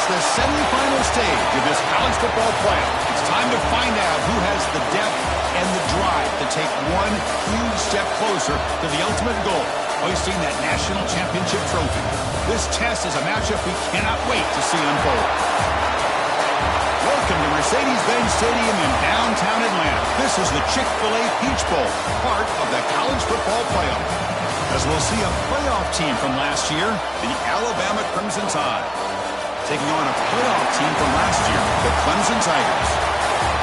It's the semifinal stage of this college football playoff. It's time to find out who has the depth and the drive to take one huge step closer to the ultimate goal, hoisting that national championship trophy. This test is a matchup we cannot wait to see unfold. Welcome to Mercedes-Benz Stadium in downtown Atlanta. This is the Chick-fil-A Peach Bowl, part of the college football playoff. As we'll see a playoff team from last year, the Alabama Crimson Tide, taking on a playoff team from last year, the Clemson Tigers.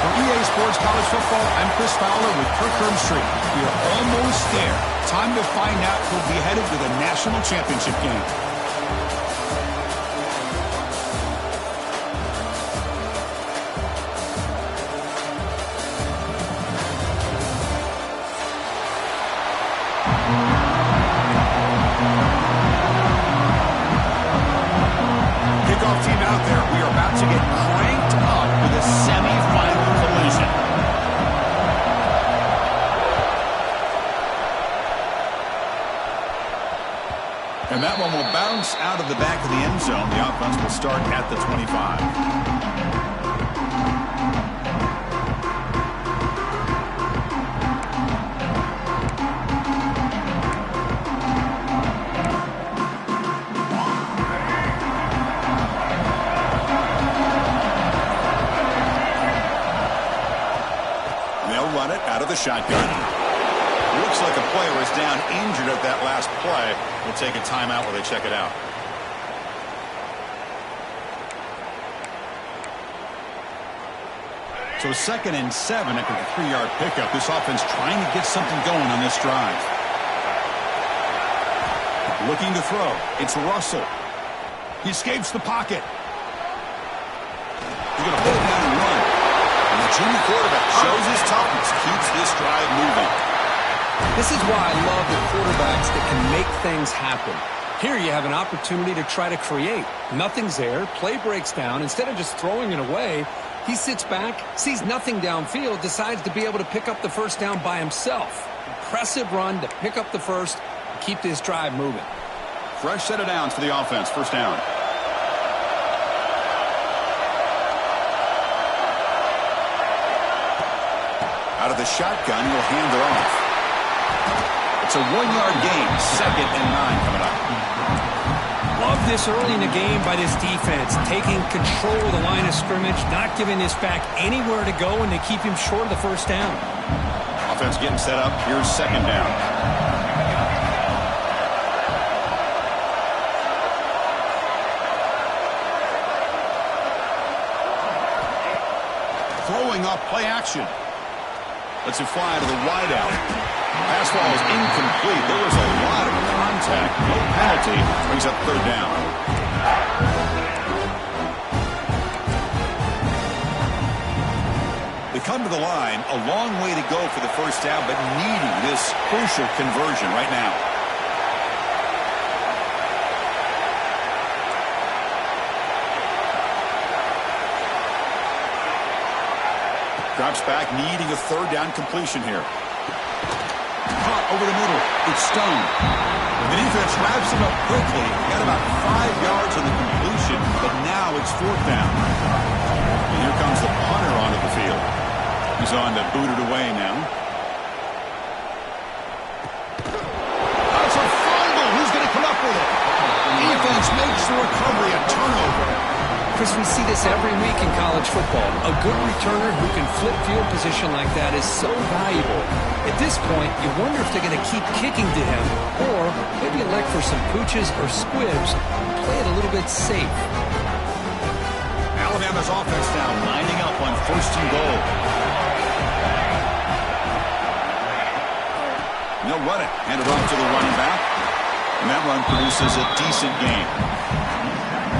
For EA Sports College Football, I'm Chris Fowler with Kirk Herbstreit. We are almost there. Time to find out who'll be headed to the national championship game. And that one will bounce out of the back of the end zone. The offense will start at the 25. They'll run it out of the shotgun. Looks like a player is down injured at that last play. We'll take a timeout while they check it out. So 2nd and 7 after the 3-yard pickup. This offense trying to get something going on this drive. Looking to throw. It's Russell. He escapes the pocket. He's going to pull it down and run. And the junior quarterback shows his toughness, keeps this drive moving. This is why I love the quarterbacks that can make things happen. Here you have an opportunity to try to create. Nothing's there. Play breaks down. Instead of just throwing it away, he sits back, sees nothing downfield, decides to be able to pick up the first down by himself. Impressive run to pick up the first and keep this drive moving. Fresh set of downs for the offense. First down. Out of the shotgun, he'll hand it off. It's a 1-yard gain. 2nd and 9 coming up. Love this early in the game by this defense. Taking control of the line of scrimmage, not giving this back anywhere to go, and they keep him short of the first down. Offense getting set up. Here's 2nd down. Throwing off play action. Lets it fly to the wideout. Pass ball is incomplete. There was a lot of contact. No penalty. Brings up 3rd down. They come to the line. A long way to go for the first down, but needing this crucial conversion right now. Drops back, needing a 3rd down completion here. Caught over the middle. It's Stone. The defense wraps him up quickly. Got about 5 yards on the completion, but now it's 4th down. And here comes the punter onto the field. He's on to boot it away now. That's a fumble. Who's going to come up with it? Defense makes the recovery a turnover. Chris, we see this every week in college football. A good returner who can flip field position like that is so valuable. At this point, you wonder if they're going to keep kicking to him or maybe elect for some pooches or squibs and play it a little bit safe. Alabama's offense now lining up on 1st and goal. And they'll run it. Hand it off to the running back. And that run produces a decent gain.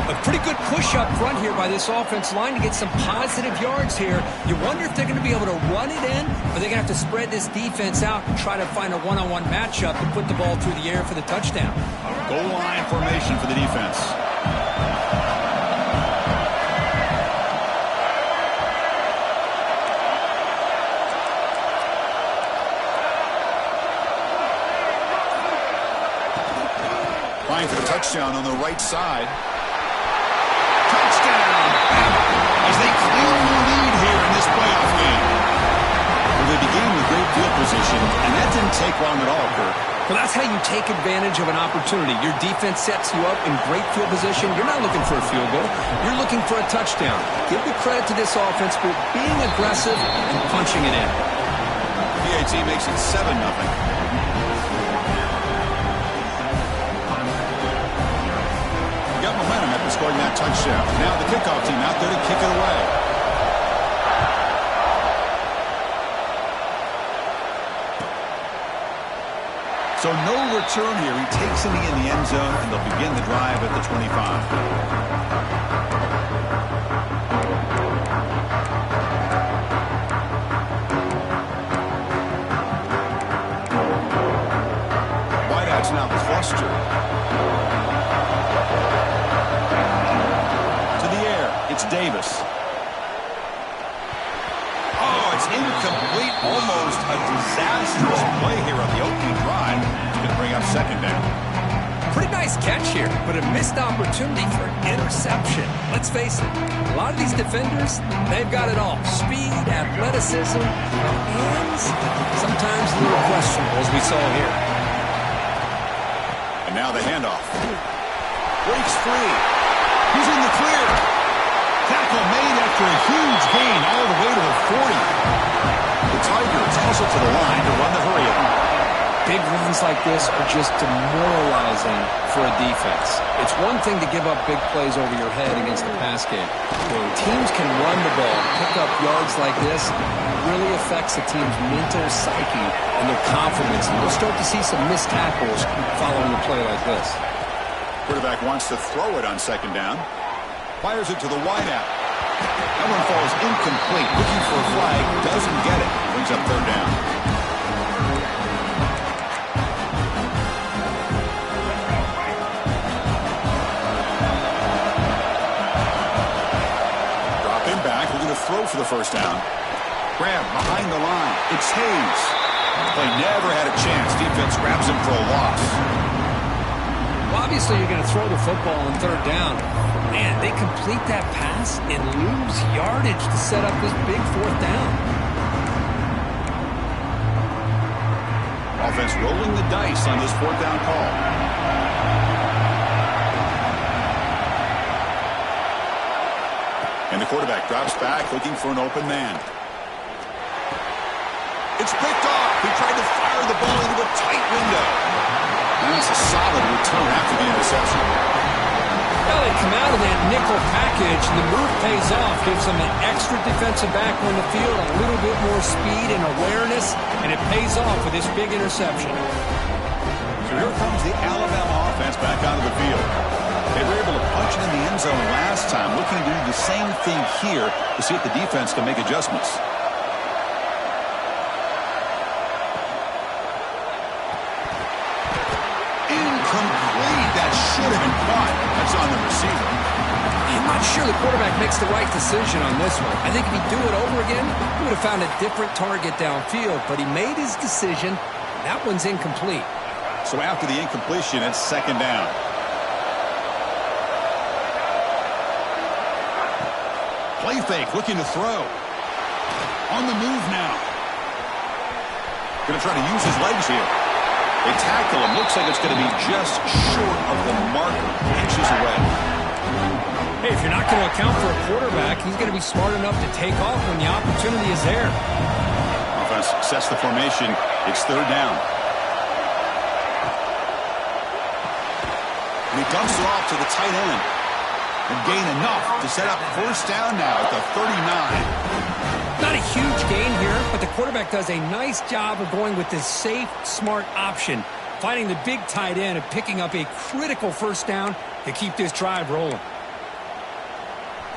A pretty good push up front here by this offense line to get some positive yards here. You wonder if they're going to be able to run it in, or they're going to have to spread this defense out and try to find a one-on-one matchup to put the ball through the air for the touchdown. Goal line formation for the defense. Flying for the touchdown on the right side. Touchdown! Well, that's how you take advantage of an opportunity. Your defense sets you up in great field position. You're not looking for a field goal. You're looking for a touchdown. Give the credit to this offense for being aggressive and punching it in. PAT makes it 7-0. Got momentum after scoring that touchdown. Now the kickoff team out there to kick it away. So no return here. He takes it in the end zone, and they'll begin the drive at the 25. Wideouts now clustered. To the air. It's Davis. Oh, it's incomplete. Almost a disastrous play here on the opening drive. It's going to bring up second down. Pretty nice catch here, but a missed opportunity for an interception. Let's face it, a lot of these defenders, they've got it all. Speed, athleticism, hands, sometimes a little questionable, as we saw here. And now the handoff. Breaks free. He's in the clear. Tackle made after a huge gain all the way to the 40. The Tigers hustle to the line to run the hurry-up. Big runs like this are just demoralizing for a defense. It's one thing to give up big plays over your head against the pass game. When teams can run the ball, pick up yards like this, it really affects a team's mental psyche and their confidence. And we'll start to see some missed tackles following a play like this. Quarterback wants to throw it on second down. Fires it to the wideout. That one falls incomplete. Looking for a flag. Doesn't get it. Brings up third down. Dropping back. Looking to throw for the first down. Grab behind the line. It's Hayes. Play never had a chance. Defense grabs him for a loss. Well, obviously, you're going to throw the football on third down. Man, they complete that pass and lose yardage to set up this big fourth down. Offense rolling the dice on this fourth down call. And the quarterback drops back looking for an open man. It's picked off. He tried to fire the ball into a tight window. And that's a solid return after the interception. Well, they come out of that nickel package, and the move pays off. Gives them an extra defensive back on the field, a little bit more speed and awareness, and it pays off with this big interception. So here comes the Alabama offense back onto the field. They were able to punch it in the end zone last time, looking to do the same thing here to see if the defense can make adjustments. Incomplete. That should have been caught. That's on the receiver. I'm not sure the quarterback makes the right decision on this one. I think if he'd do it over again, he would have found a different target downfield, but he made his decision. That one's incomplete. So after the incompletion, it's second down. Play fake, looking to throw. On the move now. Going to try to use his legs here. They tackle him. Looks like it's going to be just short of the marker. Inches away. Hey, if you're not going to account for a quarterback, he's going to be smart enough to take off when the opportunity is there. Offense sets the formation. It's third down. And he dumps it off to the tight end. And gain enough to set up first down now at the 39. Not a huge gain here, but the quarterback does a nice job of going with this safe, smart option, finding the big tight end and picking up a critical first down to keep this drive rolling.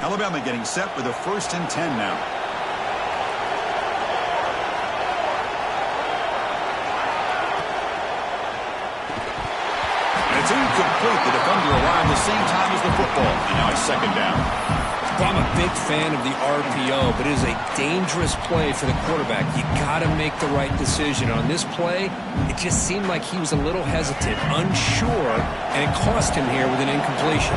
Alabama getting set with a 1st and 10 now. And it's incomplete. The defender arrived the same time as the football. And now it's second down. Well, I'm a big fan of the RPO, but it is a dangerous play for the quarterback. You got to make the right decision. On this play, it just seemed like he was a little hesitant, unsure, and it cost him here with an incompletion.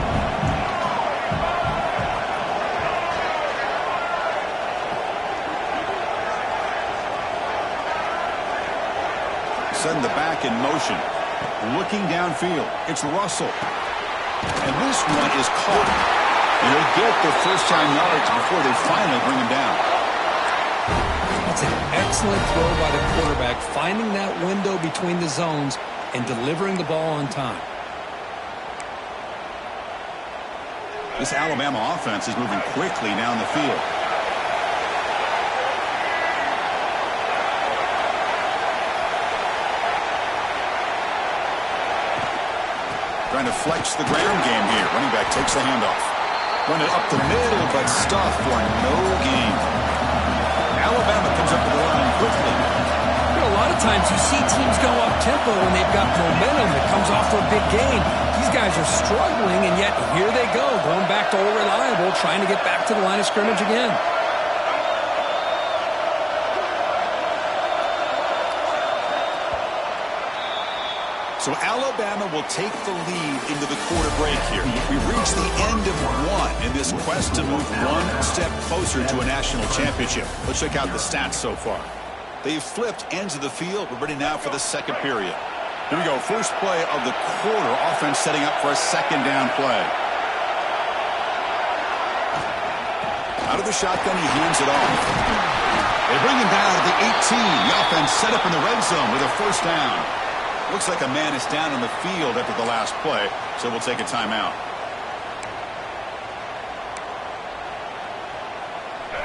Send the back in motion. Looking downfield. It's Russell. And this one is caught. And he'll get the first down yards before they finally bring him down. That's an excellent throw by the quarterback, finding that window between the zones and delivering the ball on time. This Alabama offense is moving quickly down the field. Trying to flex the ground game here. Running back takes the handoff. Run it up the middle, but stuffed for no gain. Alabama comes up with the line quickly. You know, a lot of times you see teams go up-tempo when they've got momentum that comes off for a big gain. These guys are struggling, and yet here they go, going back to old reliable, trying to get back to the line of scrimmage again. So Alabama will take the lead into the quarter break here. We've reached the end of one in this quest to move one step closer to a national championship. Let's check out the stats so far. They've flipped ends of the field. We're ready now for the second period. Here we go. First play of the quarter. Offense setting up for a second down play. Out of the shotgun, he hands it off. They bring him down to the 18. The offense set up in the red zone with a first down. Looks like a man is down on the field after the last play, so we'll take a timeout.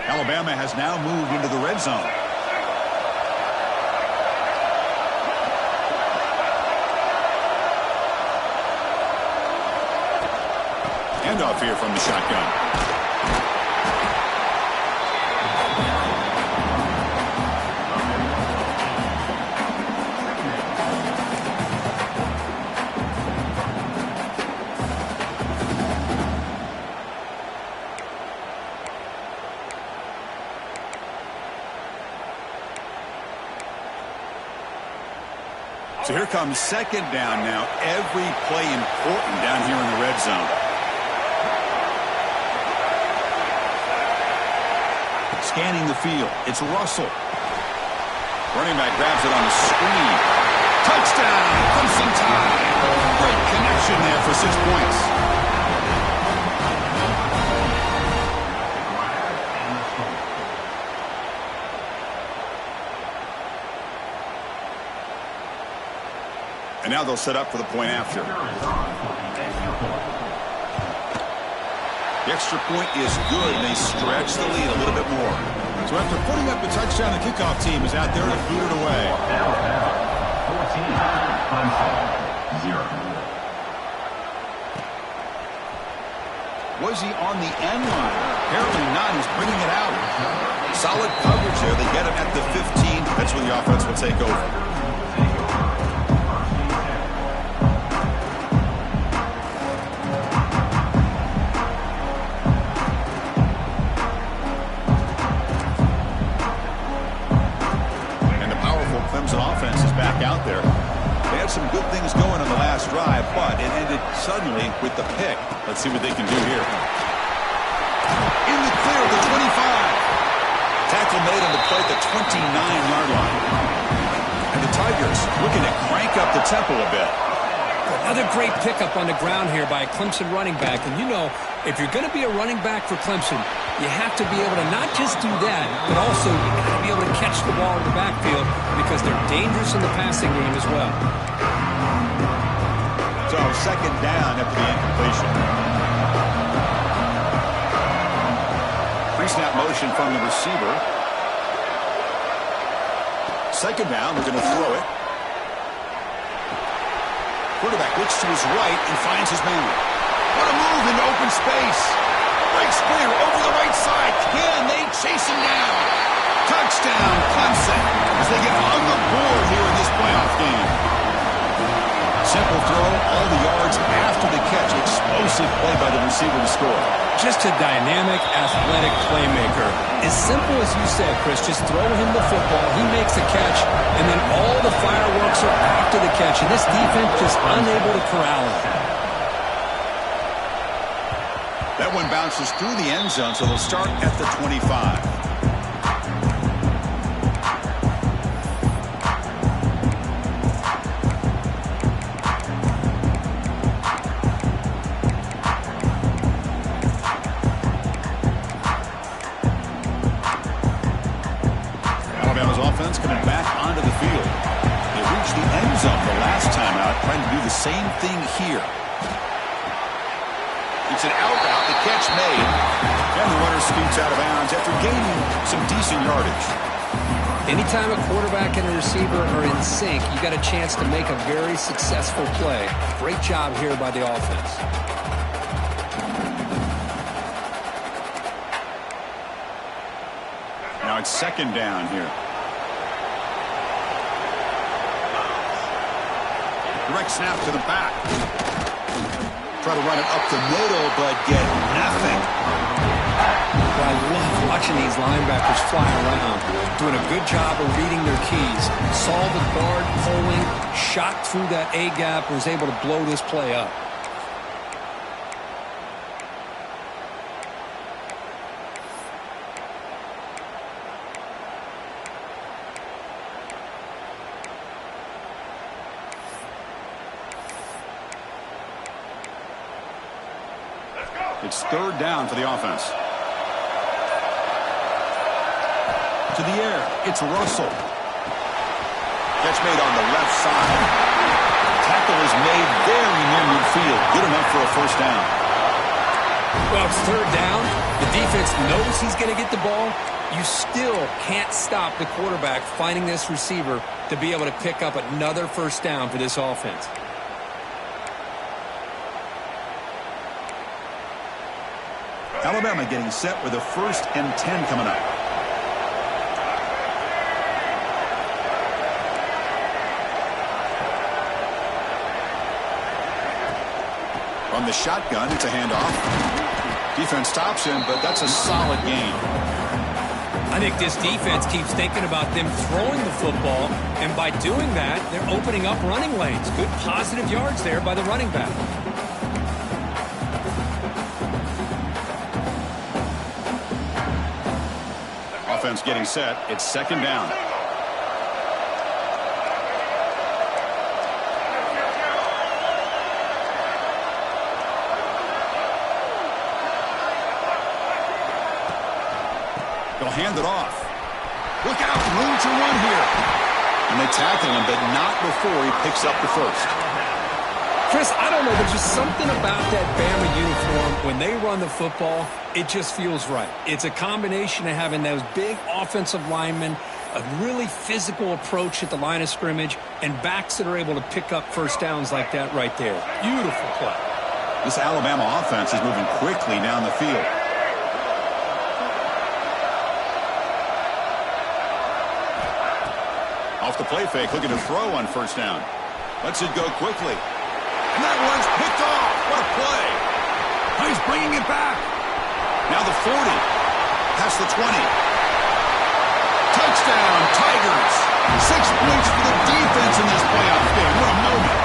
Alabama has now moved into the red zone. Handoff here from the shotgun. So here comes second down now. Every play important down here in the red zone. Scanning the field. It's Russell. Running back grabs it on the screen. Touchdown! Clemson tie. Great connection there for 6 points. And now they'll set up for the point after. The extra point is good, and they stretch the lead a little bit more. So after putting up the touchdown, the kickoff team is out there to boot it away. 14-0. Was he on the end line? Apparently not. He's bringing it out. Solid coverage there. They get him at the 15. That's where the offense will take over. Out there. They had some good things going on the last drive, but it ended suddenly with the pick. Let's see what they can do here. In the clear at the 25. Tackle made on the play at the 29-yard line. And the Tigers looking to crank up the tempo a bit. Another great pickup on the ground here by a Clemson running back. And you know, if you're going to be a running back for Clemson, you have to be able to not just do that, but also you got to be able to catch the ball in the backfield because they're dangerous in the passing game as well. So second down after the incompletion. Pre-snap motion from the receiver. Second down, they're going to throw it. Quarterback looks to his right and finds his man. What a move into open space. Breaks clear over the right side. Can they chase him down? Touchdown, Clemson, as they get on the board here in this playoff game. Simple throw, all the yards after the catch. Explosive play by the receiver to score. Just a dynamic, athletic playmaker. As simple as you said, Chris, just throw him the football, he makes the catch, and then all the fireworks are after the catch, and this defense just unable to corral him. That one bounces through the end zone, so they'll start at the 25. Alabama's offense coming back onto the field. They reached the end zone the last time out, trying to do the same thing here. It's an out route, the catch made, and the runner scoots out of bounds after gaining some decent yardage. Anytime a quarterback and a receiver are in sync, you got a chance to make a very successful play. Great job here by the offense. Now it's second down here. Direct snap to the back. Try to run it up the middle, but get nothing. I love watching these linebackers fly around, doing a good job of reading their keys. Saw the guard pulling, shot through that A-gap, and was able to blow this play up. It's third down for the offense. To the air, it's Russell. Catch made on the left side. Tackle is made very near midfield. Good enough for a first down. Well, it's third down. The defense knows he's going to get the ball. You still can't stop the quarterback finding this receiver to be able to pick up another first down for this offense. Alabama getting set with a 1st and 10 coming up. From the shotgun, it's a handoff. Defense stops him, but that's a solid gain. I think this defense keeps thinking about them throwing the football, and by doing that, they're opening up running lanes. Good positive yards there by the running back. Offense getting set. It's second down. They'll hand it off. Look out, room to run here. And they tackle him, but not before he picks up the first. Chris, I don't know. There's just something about that Bama uniform. When they run the football, it just feels right. It's a combination of having those big offensive linemen, a really physical approach at the line of scrimmage, and backs that are able to pick up first downs like that right there. Beautiful play. This Alabama offense is moving quickly down the field. Off the play fake, looking to throw on first down. Lets it go quickly. And that one's picked off. What a play. He's bringing it back. Now the 40. Past the 20. Touchdown, Tigers. 6 points for the defense in this playoff game. What a moment.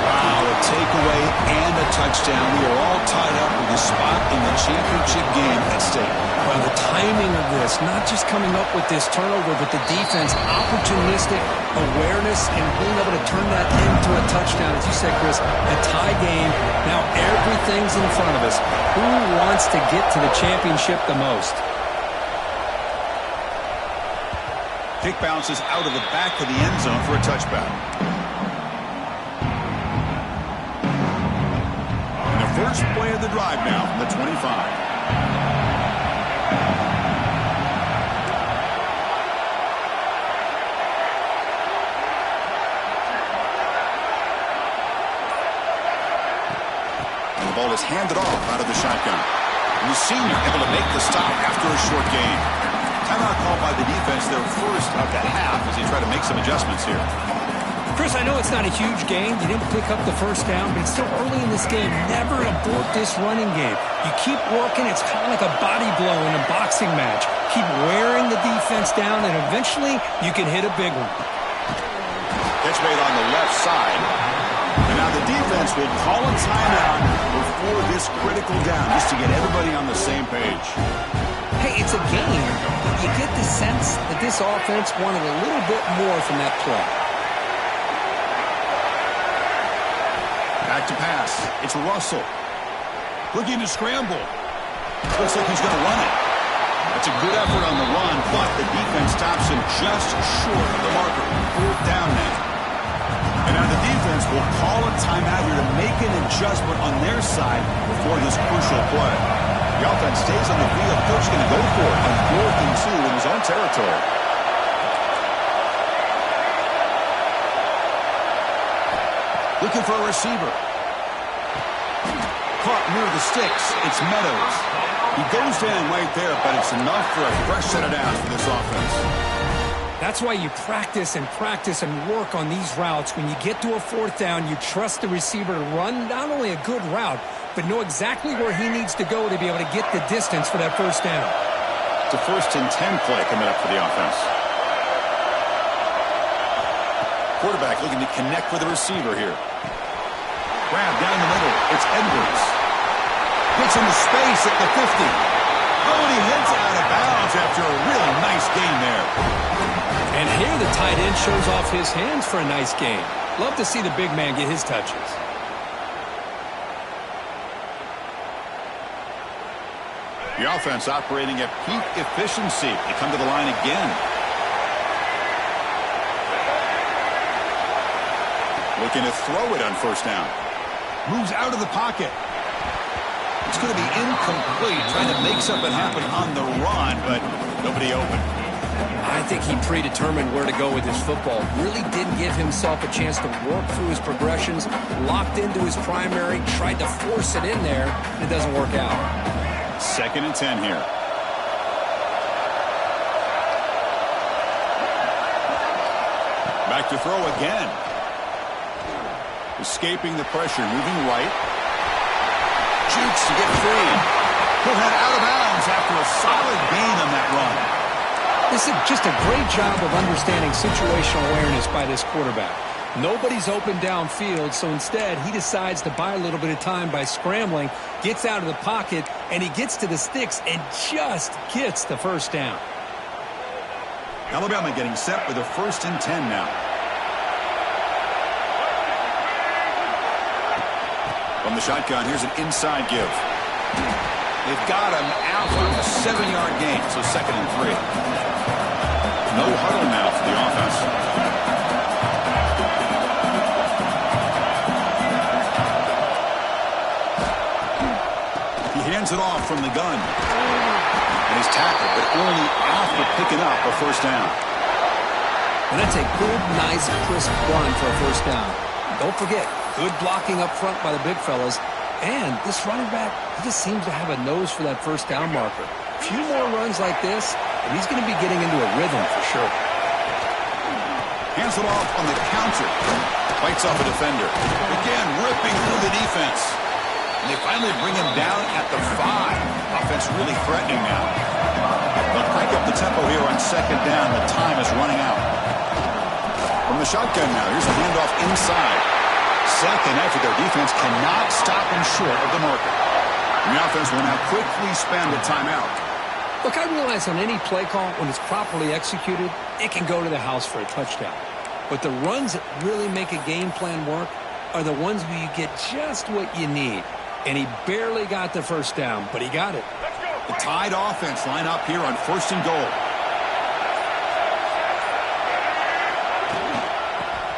Wow, a takeaway and a touchdown. We are all tied up with a spot in the championship game at stake. Well, the timing of this, not just coming up with this turnover, but the defense, opportunistic awareness, and being able to turn that into a touchdown. As you said, Chris, a tie game. Now everything's in front of us. Who wants to get to the championship the most? Kick bounces out of the back of the end zone for a touchback. And the first play of the drive now from the 25. The ball is handed off out of the shotgun. And the senior able to make the stop after a short gain. Timeout called by the defense their first of the half as they try to make some adjustments here. Chris, I know it's not a huge gain. You didn't pick up the first down, but it's still early in this game. Never abort this running game. You keep working. It's kind of like a body blow in a boxing match. Keep wearing the defense down, and eventually you can hit a big one. Catch made on the left side. And now the defense will call a timeout before this critical down just to get everybody on the same page. Hey, it's a game. You get the sense that this offense wanted a little bit more from that play. Back to pass. It's Russell. Looking to scramble. Looks like he's going to run it. It's a good effort on the run, but the defense stops him just short of the marker. 4th down now. And now the defense will call a timeout here to make an adjustment on their side before this crucial play. The offense stays on the field. Coach going to go for it on 4th and 2 in his own territory. Looking for a receiver. Caught near the sticks. It's Meadows. He goes down right there, but it's enough for a fresh set of downs for this offense. That's why you practice and work on these routes. When you get to a 4th down, you trust the receiver to run not only a good route, but know exactly where he needs to go to be able to get the distance for that 1st down. It's a 1st and 10 play coming up for the offense. Quarterback looking to connect with the receiver here. Grab down the middle. It's Edwards. Gets into space at the 50. Oh, and he heads out of bounds after a really nice gain there. And here the tight end shows off his hands for a nice gain. Love to see the big man get his touches. The offense operating at peak efficiency. They come to the line again. Looking to throw it on 1st down. Moves out of the pocket. It's going to be incomplete, trying to make something happen on the run, but nobody open. I think he predetermined where to go with his football. Really didn't give himself a chance to work through his progressions. Locked into his primary, tried to force it in there, and it doesn't work out. 2nd and 10 here. Back to throw again. Escaping the pressure, moving right. Jukes to get free. He'll head out of bounds after a solid gain on that run. This is just a great job of understanding situational awareness by this quarterback. Nobody's open downfield, so instead he decides to buy a little bit of time by scrambling, gets out of the pocket, and he gets to the sticks and just gets the 1st down. Alabama getting set with a 1st and 10 now. From the shotgun, here's an inside give. They've got him out for a 7-yard gain, so 2nd and 3. No huddle now for the offense. He hands it off from the gun. And he's tackled, but only after picking up a 1st down. And that's a good, nice, crisp run for a 1st down. Don't forget, good blocking up front by the big fellas. And this running back, he just seems to have a nose for that 1st down marker. A few more runs like this, and he's going to be getting into a rhythm for sure. Hands it off on the counter. Fights off a defender. Again, ripping through the defense. And they finally bring him down at the 5. Offense really threatening now. They'll crank up the tempo here on 2nd down. The time is running out. From the shotgun now, here's a handoff inside. 2nd after their defense cannot stop him short of the marker. And the offense will now quickly spend a timeout. Look, I realize on any play call, when it's properly executed, it can go to the house for a touchdown. But the runs that really make a game plan work are the ones where you get just what you need. And he barely got the 1st down, but he got it. The Tide offense line up here on 1st and goal.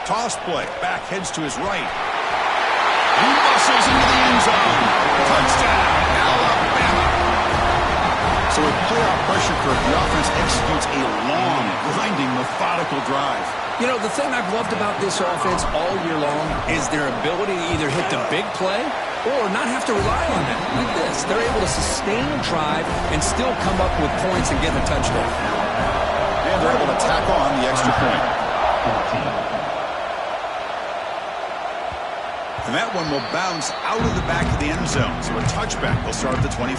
Toss play. Back heads to his right. He muscles into the end zone. Touchdown, Alabama. So with playoff pressure curve, the offense executes a long, grinding, methodical drive. You know, the thing I've loved about this offense all year long is their ability to either hit the big play or not have to rely on that. Like this, they're able to sustain a drive and still come up with points and get a touchdown. And they're able to tack on the extra point. And that one will bounce out of the back of the end zone. So a touchback will start at the 25.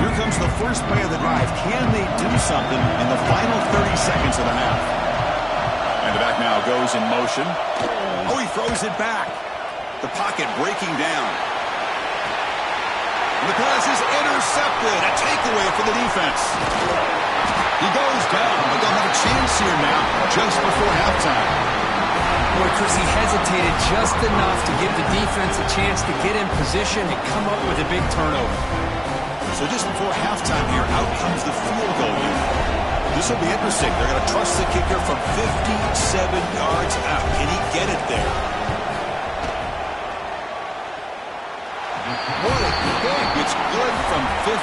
Here comes the first play of the drive. Can they do something in the final 30 seconds of the half? And the back now goes in motion. Oh, he throws it back. The pocket breaking down. The pass is intercepted. A takeaway for the defense. He goes down, but they'll have a chance here now just before halftime. Boy, Chris, he hesitated just enough to give the defense a chance to get in position and come up with a big turnover. So just before halftime here, out comes the field goal unit. This will be interesting. They're going to trust the kicker from 57 yards out. Can he get it there? What a kick. It's good from 57.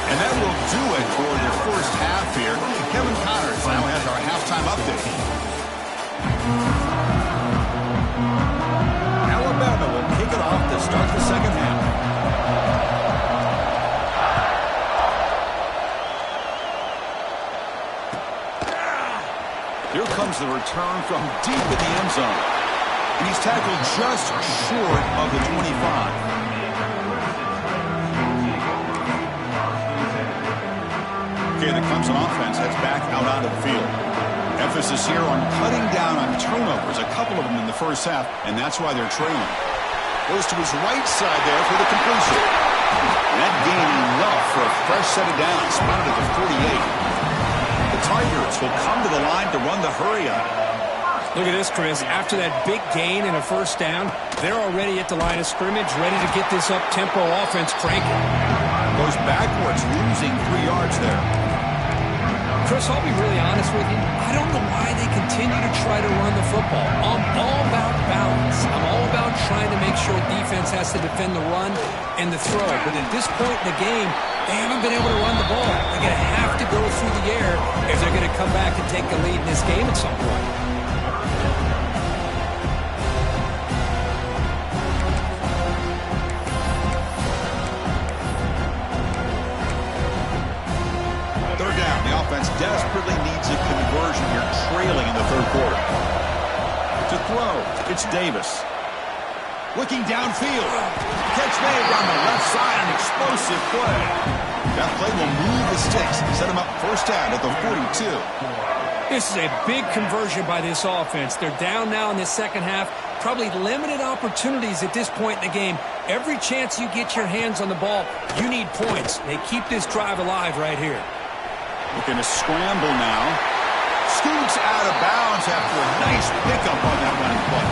And that will do it for the first half here. Kevin Connors now has our halftime update. Alabama will kick it off to start the second half. Here comes the return from deep in the end zone. And he's tackled just short of the 25. Okay, the Clemson offense heads back out onto the field. Emphasis here on cutting down on turnovers, a couple of them in the first half, and that's why they're trailing. Goes to his right side there for the completion. And that gained enough for a fresh set of downs, spotted at the 48. The Tigers will come to the line to run the hurry up. Look at this, Chris. After that big gain and a first down, they're already at the line of scrimmage, ready to get this up-tempo offense cranking. Goes backwards, losing 3 yards there. Chris, I'll be really honest with you. I don't know why they continue to try to run the football. I'm all about balance. I'm all about trying to make sure defense has to defend the run and the throw. But at this point in the game, they haven't been able to run the ball. They're going to have to go through the air if they're going to come back and take the lead in this game at some point. Desperately needs a conversion here, trailing in the third quarter. To throw, it's Davis. Looking downfield. Catch made down the left side, an explosive play. That play will move the sticks, set him up first down at the 42. This is a big conversion by this offense. They're down now in the second half. Probably limited opportunities at this point in the game. Every chance you get your hands on the ball, you need points. They keep this drive alive right here. Looking to scramble now. Scoots out of bounds after a nice pickup on that running play.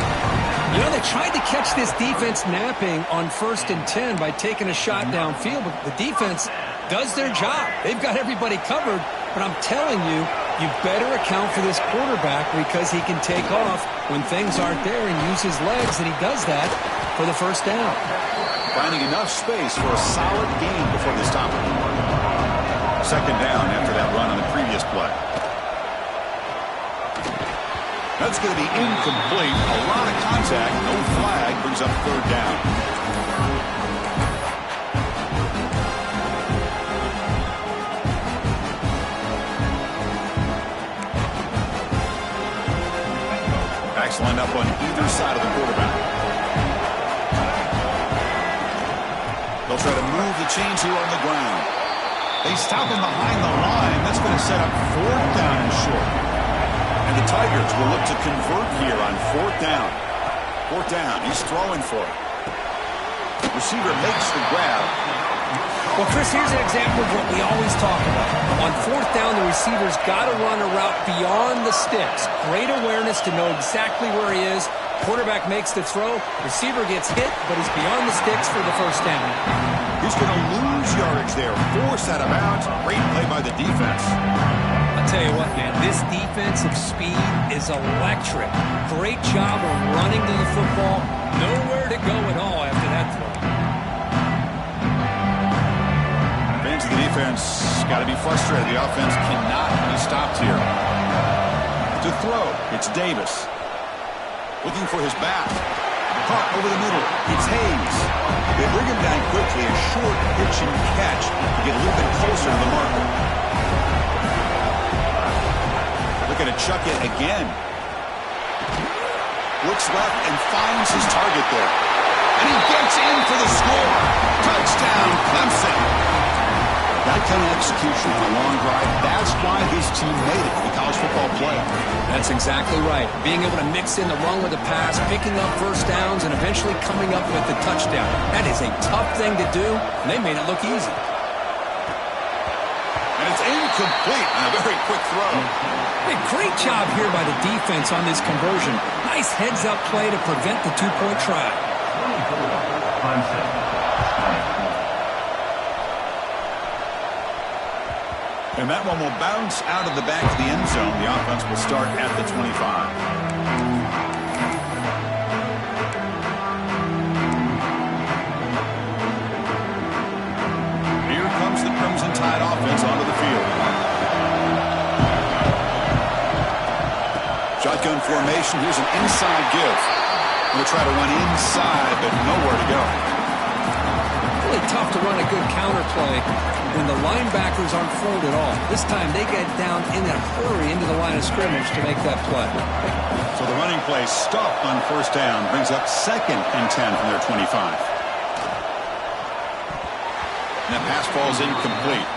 You know, they tried to catch this defense napping on 1st and 10 by taking a shot downfield, but the defense does their job. They've got everybody covered, but I'm telling you, you better account for this quarterback because he can take off when things aren't there and use his legs, and he does that for the first down. Finding enough space for a solid gain before they stop it. Second down after that run on the previous play. That's going to be incomplete. A lot of contact. No flag. Brings up third down. Backs lined up on either side of the quarterback. They'll try to move the chains here on the ground. They stop him behind the line. That's going to set up fourth down and short. And the Tigers will look to convert here on fourth down. Fourth down. He's throwing for it. Receiver makes the grab. Well, Chris, here's an example of what we always talk about. On fourth down, the receiver's got to run a route beyond the sticks. Great awareness to know exactly where he is. Quarterback makes the throw. Receiver gets hit, but he's beyond the sticks for the first down. He's going to lose yardage there. Forced out of bounds. Great play by the defense. I'll tell you what, man. This defensive speed is electric. Great job of running to the football. Nowhere to go at all after that throw. Fans of the defense got to be frustrated. The offense cannot be stopped here. To throw, it's Davis. Looking for his back. Caught over the middle. It's Hayes. They bring him down quickly. A short pitch and catch to get a little bit closer to the marker. Looking to chuck it again. Looks left and finds his target there. And he gets in for the score. Touchdown, Clemson. That kind of execution on a long drive, that's why this team made it to the college football playoff. That's exactly right. Being able to mix in the run with the pass, picking up first downs, and eventually coming up with the touchdown. That is a tough thing to do, and they made it look easy. And it's incomplete on a very quick throw. Hey, great job here by the defense on this conversion. Nice heads-up play to prevent the two-point try. And that one will bounce out of the back of the end zone. The offense will start at the 25. Here comes the Crimson Tide offense onto the field. Shotgun formation. Here's an inside give. We'll try to run inside, but nowhere to go. Really tough to run a good counter play when the linebackers aren't fooled at all. This time they get down in a hurry into the line of scrimmage to make that play. So the running play stopped on first down, brings up 2nd and 10 from their 25. And that pass falls incomplete.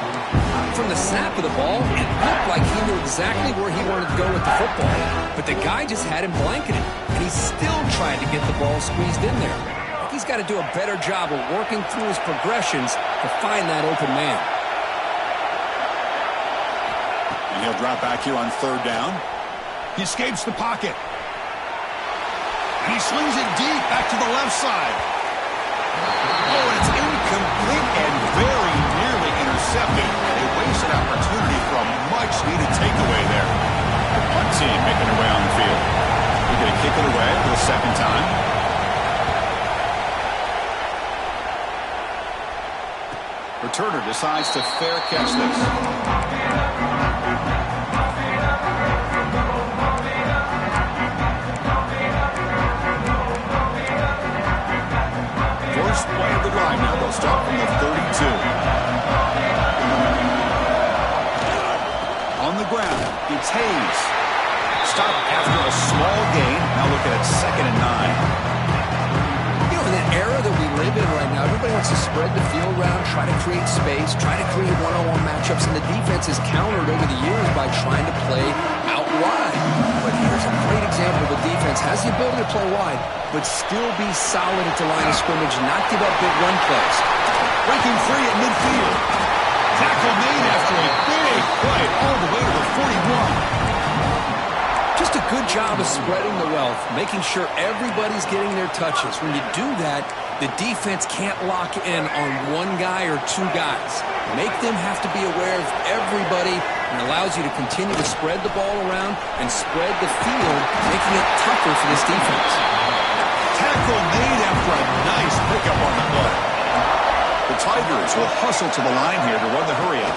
From the snap of the ball, it looked like he knew exactly where he wanted to go with the football. But the guy just had him blanketed, and he still tried to get the ball squeezed in there. He's got to do a better job of working through his progressions to find that open man. And he'll drop back here on 3rd down. He escapes the pocket. And he slings it deep back to the left side. Oh, it's incomplete and very nearly intercepted. A wasted opportunity for a much-needed takeaway there. The punt team making their way on the field. They're going to kick it away for the 2nd time. Returner decides to fair catch this. First play of the drive now. They'll start from the 32. On the ground, it's Hayes. Stop after a small gain. Now looking at 2nd and 9. In that era that we live in right now, everybody wants to spread the field around, try to create space, try to create one-on-one matchups, and the defense has countered over the years by trying to play out wide. But here's a great example of a defense has the ability to play wide, but still be solid at the line of scrimmage, not give up big run plays. Breaking free at midfield. Tackle made after a big play all the way to the 41. Just a good job of spreading the wealth, making sure everybody's getting their touches. When you do that, the defense can't lock in on one guy or two guys. Make them have to be aware of everybody, and allows you to continue to spread the ball around and spread the field, making it tougher for this defense. Tackle made after a nice pickup on the play. The Tigers will hustle to the line here to run the hurry up.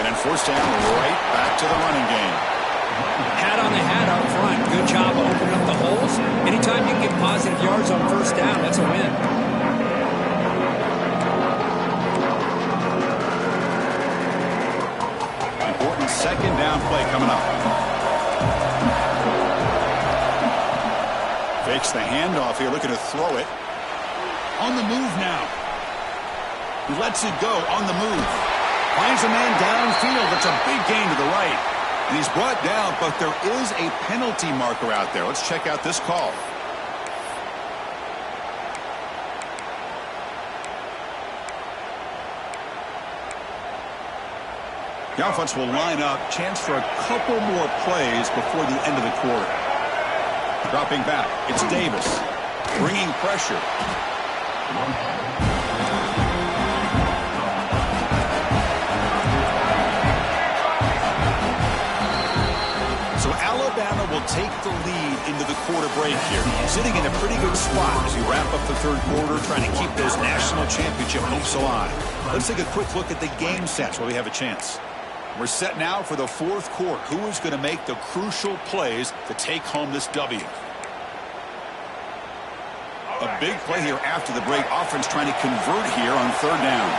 And then first down, right back to the running game. Hat on the hat up front. Good job of opening up the holes. Anytime you can get positive yards on first down, that's a win. Important 2nd down play coming up. Fakes the handoff here, looking to throw it. On the move now. He lets it go on the move. Finds a man downfield. That's a big gain to the right. And he's brought down, but there is a penalty marker out there. Let's check out this call. The offense will line up. Chance for a couple more plays before the end of the quarter. Dropping back. It's Davis. Bringing pressure. Alabama will take the lead into the quarter break here. Sitting in a pretty good spot as you wrap up the 3rd quarter, trying to keep those national championship hopes alive. Let's take a quick look at the game sets while we have a chance. We're set now for the 4th quarter. Who is going to make the crucial plays to take home this W? A big play here after the break. Offense trying to convert here on 3rd down.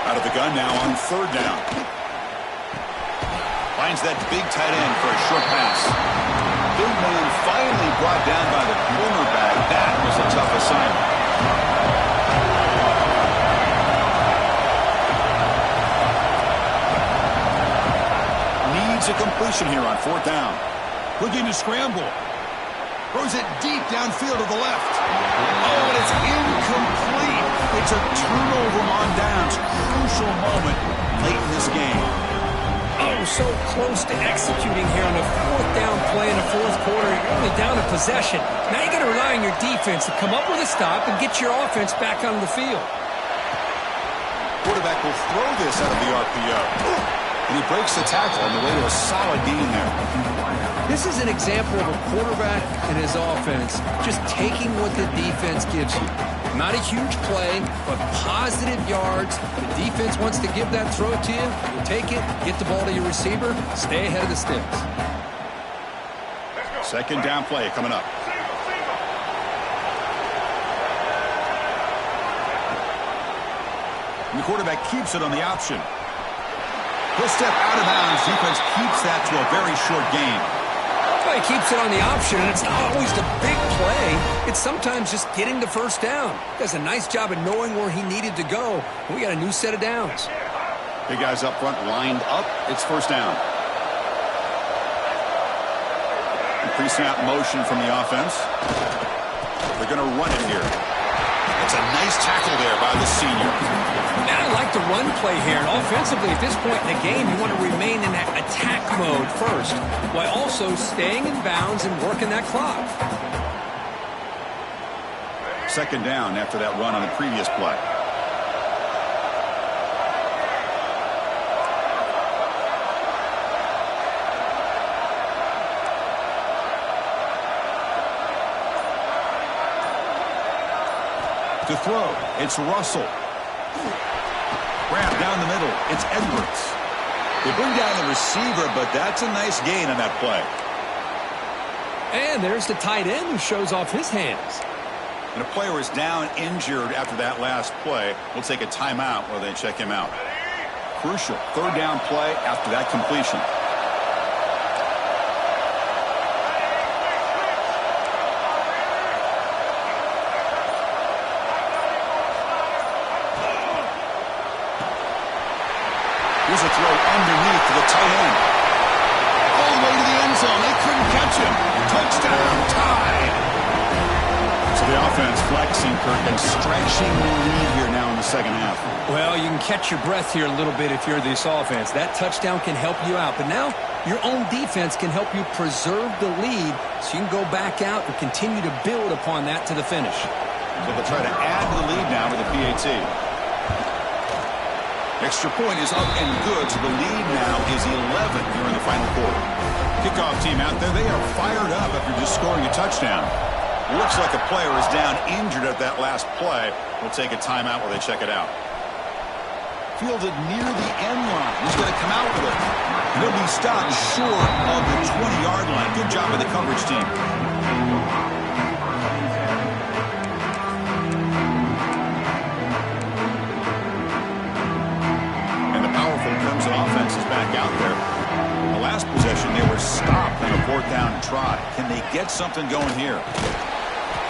Out of the gun now on 3rd down. Finds that big tight end for a short pass. Big man finally brought down by the cornerback. That was a tough assignment. completion here on 4th down. Looking to scramble. Throws it deep downfield to the left. Oh, and it's incomplete. It's a turnover on downs. Crucial moment late in this game. Oh, so close to executing here on a 4th down play in the 4th quarter. You're only down a possession. Now you got to rely on your defense to come up with a stop and get your offense back on the field. Quarterback will throw this out of the RPO. And he breaks the tackle on the way to a solid gain there. This is an example of a quarterback and his offense just taking what the defense gives you. Not a huge play, but positive yards. The defense wants to give that throw to you. You take it, get the ball to your receiver, stay ahead of the sticks. 2nd down play coming up. And the quarterback keeps it on the option. He'll step out of bounds. Defense keeps that to a very short gain. Well, he keeps it on the option, and it's not always the big play. It's sometimes just getting the 1st down. Does a nice job of knowing where he needed to go. We got a new set of downs. Big guys up front lined up. It's 1st down. Pre-snap motion from the offense. They're going to run it here. It's a nice tackle there by the senior. Now I like the run play here. And offensively, at this point in the game, you want to remain in that attack mode first, while also staying in bounds and working that clock. 2nd down after that run on the previous play. To throw, it's Russell. Grab down the middle, it's Edwards. They bring down the receiver, but that's a nice gain on that play. And there's the tight end who shows off his hands. And a player is down injured after that last play. We'll take a timeout while they check him out. Crucial 3rd down play after that completion. Here's a throw underneath to the tight end. All the way to the end zone. They couldn't catch him. Touchdown, tied. So the offense flexing, Kirk, and stretching the lead here now in the 2nd half. Well, you can catch your breath here a little bit if you're this offense. That touchdown can help you out. But now your own defense can help you preserve the lead so you can go back out and continue to build upon that to the finish. So they'll try to add to the lead now with a PAT. Extra point is up and good, so the lead now is 11 here in the final quarter. Kickoff team out there, they are fired up after just scoring a touchdown. Looks like a player is down injured at that last play. We'll take a timeout while they check it out. Fielded near the end line. He's going to come out with it. And he'll be stopped short of the 20-yard line. Good job by the coverage team. Offense is back out there. The last possession, they were stopped on a 4th down try. Can they get something going here?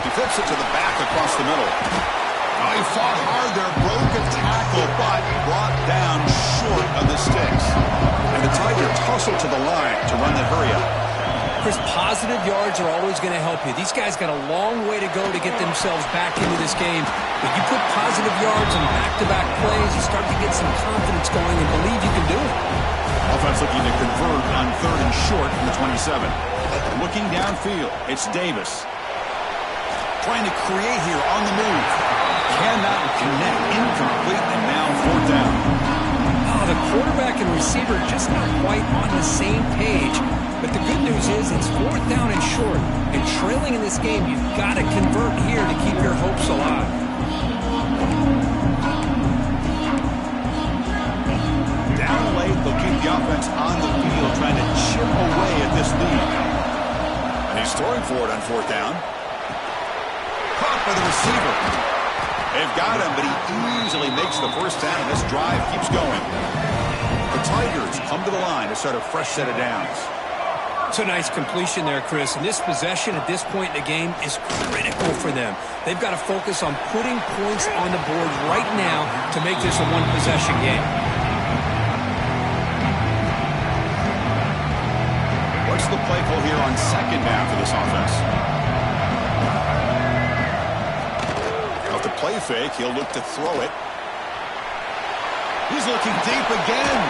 He flips it to the back across the middle. Oh, he fought hard there, broke a tackle, but brought down short of the sticks. And the Tigers tussle to the line to run that hurry up. Chris, positive yards are always going to help you. These guys got a long way to go to get themselves back into this game. But you put positive yards on back-to-back plays, you start to get some confidence going and believe you can do it. Offense looking to convert on 3rd and short from the 27. Looking downfield, it's Davis. Trying to create here on the move. Cannot connect, incomplete, and now 4th down. Oh, the quarterback and receiver just not quite on the same page. But the good news is it's 4th down and short. And trailing in this game, you've got to convert here to keep your hopes alive. Down late, they'll keep the offense on the field, trying to chip away at this lead. And he's throwing for it on 4th down. Caught by the receiver. They've got him, but he easily makes the 1st down, and this drive keeps going. The Tigers come to the line to start a fresh set of downs. It's a nice completion there, Chris. And this possession at this point in the game is critical for them. They've got to focus on putting points on the board right now to make this a one-possession game. here on second down for this offense. Off the play fake, he'll look to throw it. He's looking deep again.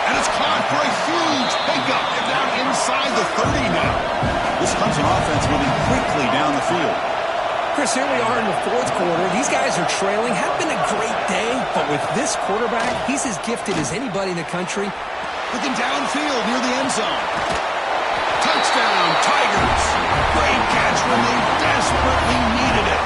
And it's caught for a huge pickup. They're down inside the 30 now. This Clemson offense moving quickly down the field. Chris, here we are in the fourth quarter. These guys are trailing. Had been a great day, but with this quarterback, he's as gifted as anybody in the country. Looking downfield near the end zone. Touchdown, Tigers. Great catch when they desperately needed it.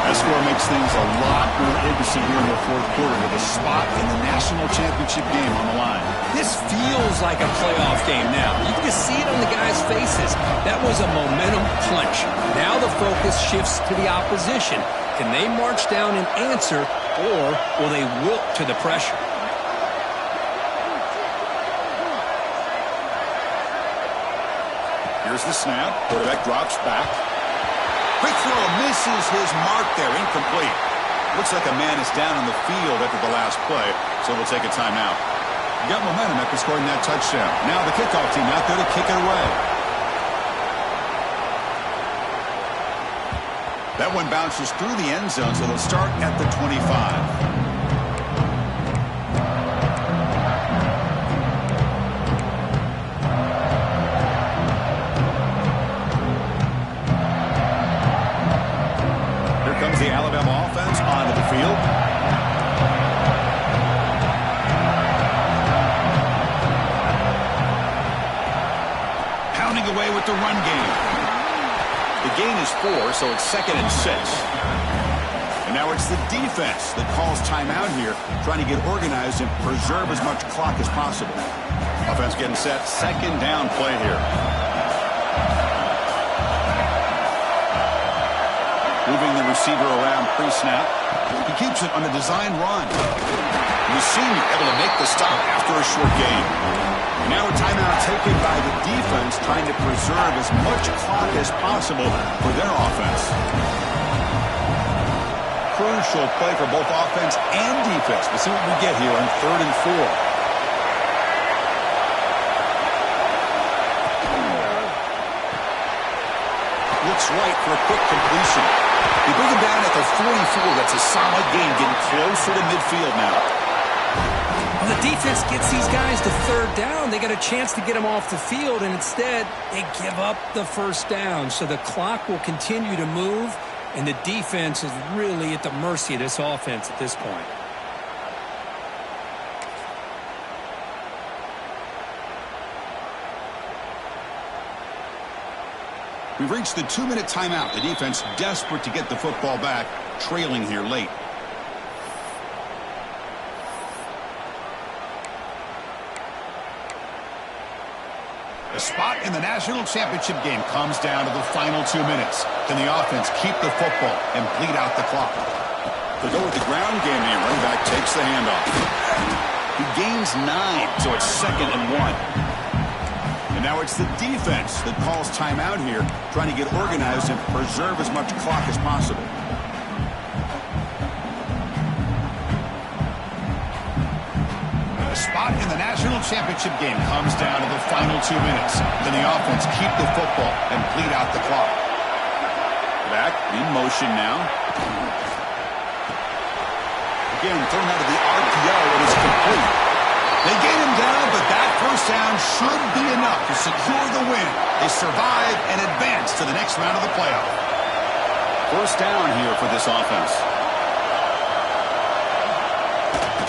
That score makes things a lot more interesting here in the fourth quarter with a spot in the national championship game on the line. This feels like a playoff game now. You can just see it on the guys' faces. That was a momentum punch. Now the focus shifts to the opposition. Can they march down and answer, or will they wilt to the pressure? Here's the snap. Quarterback drops back. Quick throw misses his mark there. Incomplete. Looks like a man is down on the field after the last play, so we'll take a timeout. Got momentum after scoring that touchdown. Now the kickoff team out there to kick it away. That one bounces through the end zone, so they'll start at the 25. The Alabama offense onto the field. Pounding away with the run game. The gain is 4, so it's 2nd and 6. And now it's the defense that calls timeout here, trying to get organized and preserve as much clock as possible. Offense getting set. 2nd down play here. Moving the receiver around pre-snap. He keeps it on a design run. You see him able to make the stop after a short gain. Now a timeout taken by the defense, trying to preserve as much clock as possible for their offense. Crucial play for both offense and defense. We'll see what we get here on 3rd and 4. Looks right for a quick completion. They bring him down at the 44. That's a solid gain, getting closer to midfield now. When the defense gets these guys to 3rd down, they got a chance to get them off the field, and instead they give up the 1st down. So the clock will continue to move, and the defense is really at the mercy of this offense at this point. We've reached the 2-minute timeout. The defense desperate to get the football back, trailing here late. The spot in the national championship game comes down to the final 2 minutes. Can the offense keep the football and bleed out the clock? They'll go with the ground game here. Running back takes the handoff. He gains 9, so it's 2nd and 1. And now it's the defense that calls timeout here, trying to get organized and preserve as much clock as possible. The spot in the national championship game comes down to the final 2 minutes. Can the offense keep the football and bleed out the clock? Back in motion now. Again, thrown out of the RPO, and it's complete. They get him down, but that 1st down should be enough to secure the win. They survive and advance to the next round of the playoff. 1st down here for this offense.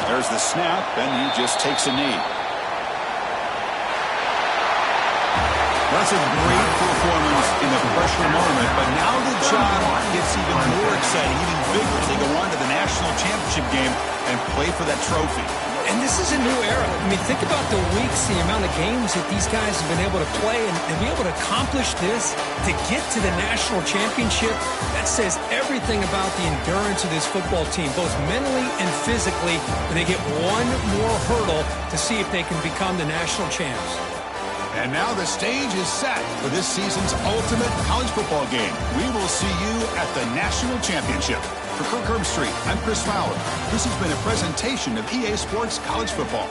There's the snap, and he just takes a knee. That's a great performance in the pressure moment, but now the job gets even more exciting, even bigger as they go on to the national championship game and play for that trophy. And this is a new era. I mean, think about the weeks, the amount of games that these guys have been able to play, and be able to accomplish this, to get to the national championship. That says everything about the endurance of this football team, both mentally and physically, when they get one more hurdle to see if they can become the national champs. And now the stage is set for this season's ultimate college football game. We will see you at the national championship. For Kirk Herbstreit, I'm Chris Fowler. This has been a presentation of EA Sports College Football.